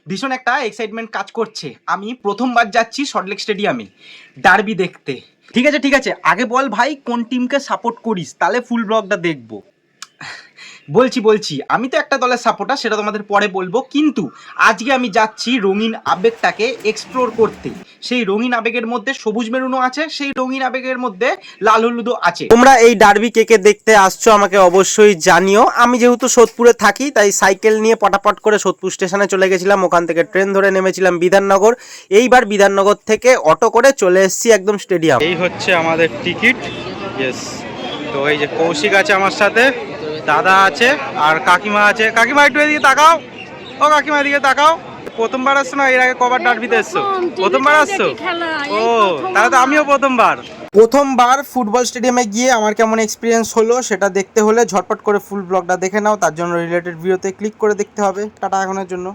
ভীষণ একটা এক্সাইটমেন্ট কাজ করছে। আমি প্রথমবার যাচ্ছি সল্টলেক স্টেডিয়ামে ডার্বি দেখতে। ঠিক আছে, আগে বল ভাই কোন টিমকে সাপোর্ট করিস, তাহলে ফুল ব্লগটা দেখবো। বলছি আমি তো একটা দলের সাপোর্টার, সেটা তোমাদের পরে বলবো, কিন্তু আজকে আমি যাচ্ছি রঙিন আবেগটাকে এক্সপ্লোর করতে। সেই রঙিন আবেগের মধ্যে সবুজ মেরুনও আছে, সেই রঙিন আবেগের মধ্যে লাল হলুদও আছে। তোমরা এই ডার্বি কে কে দেখতে আসছো আমাকে অবশ্যই জানিও। আমি যেহেতু সোদপুরে থাকি তাই সাইকেল নিয়ে পটাপট করে সোদপুর স্টেশনে চলে গেছিলাম, ওখান থেকে ট্রেন ধরে নেমেছিলাম বিধাননগর। এইবার বিধাননগর থেকে অটো করে চলে এসেছি একদম স্টেডিয়াম। এই হচ্ছে আমাদের টিকিট। ইয়েস, তো এই যে কৌশিক আছে আমার সাথে, দাদা আছে আর কাকিমা আছে। কাকিমা একটু এদিকে তাকাও, ও কাকিমা এদিকে তাকাও। প্রথমবার আসছো না, এর আগে কবার ডার্বিতে এসছো? প্রথমবার আসছো? ও, তাহলে তো আমিও প্রথমবার ফুটবল স্টেডিয়ামে গিয়ে আমার কেমন এক্সপিরিয়েন্স হলো সেটা দেখতে হলে ঝটপট করে ফুল ব্লগটা দেখে নাও। তার জন্য রিলেটেড ভিডিওতে ক্লিক করে দেখতে হবে। টাটা এখনের জন্য।